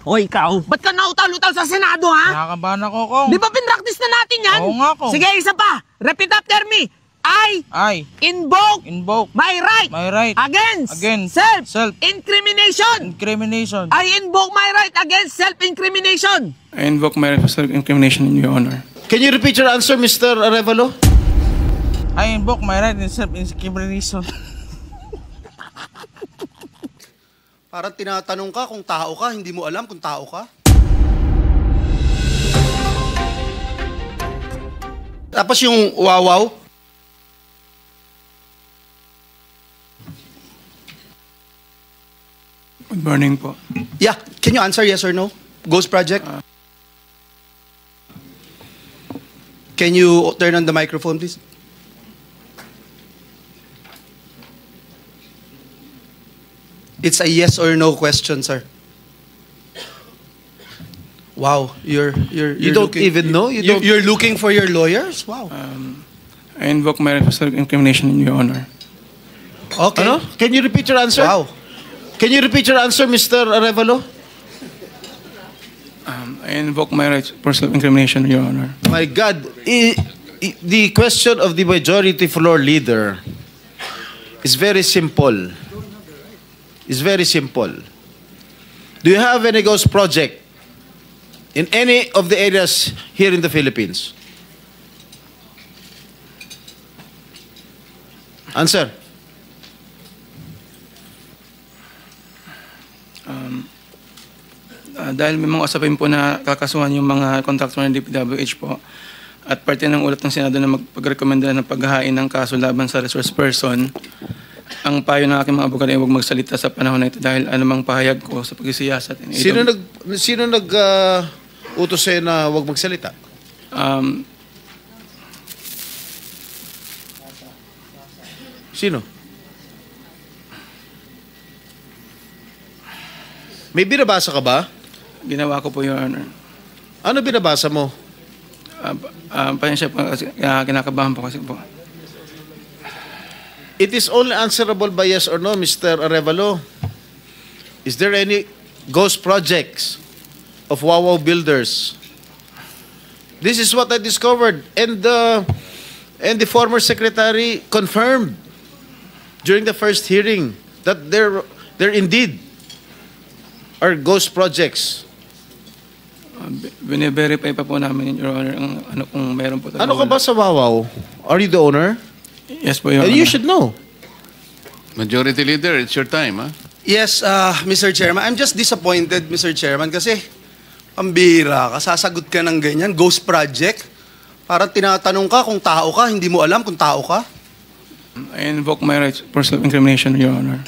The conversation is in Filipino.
O ikaw, ba't ka nautal-utal sa Senado, ha? Nakakabahan ako, Kong. Di ba pinractice na natin yan? Oo nga, Kong. Sige, isa pa. Repeat after me. I invoke my right against self-incrimination. I invoke my right against self-incrimination. I invoke my right for self-incrimination, Your Honor. Can you repeat your answer, Mr. Arevalo? I invoke my right in self-incrimination. Parang tinatanong ka kung tao ka, hindi mo alam kung tao ka. Tapos yung wawaw. Good morning po. Yeah, can you answer yes or no? Ghost Project? Can you turn on the microphone, please? It's a yes or no question, sir. Wow, you're You don't even know? You're looking for your lawyers? Wow. I invoke my right for self-incrimination, Your Honor. Okay. Ano? Can you repeat your answer? Wow. Can you repeat your answer, Mr. Arevalo? I invoke my right for self-incrimination, Your Honor. My God. The question of the majority floor leader is very simple. It's very simple. Do you have any ghost project in any of the areas here in the Philippines? Answer. Dahil may mga usapin po na kakasuhan yung mga contractor ng DPWH po at parte ng ulat ng Senado na magpagrekomenda ng paghahain ng kaso laban sa resource person, ang payo ng aking mga abogado ay huwag magsalita sa panahon na ito dahil anumang pahayag ko sa pagsisiyasat. Sino utos sa'yo na huwag magsalita? Sino? May binabasa ka ba? Ginawa ko po, Your Honor. Ano binabasa mo? Pasensya po kasi kinakabahan po kasi po. It is only answerable by yes or no, Mr. Arevalo. Is there any ghost projects of Wawaw builders? This is what I discovered, and the former secretary confirmed during the first hearing that there indeed are ghost projects. Bine-verify pa po namin, Your Honor, ang ano kung meron po. Ano ka ba sa Wawaw? Are you the owner? Yes po, Your Honor. You should know. Majority Leader, it's your time, ha? Yes, Mr. Chairman. I'm just disappointed, Mr. Chairman, kasi pambihira ka, sasagot ka ng ganyan, ghost project. Parang tinatanong ka kung tao ka, hindi mo alam kung tao ka. I invoke my right for self-incrimination, Your Honor.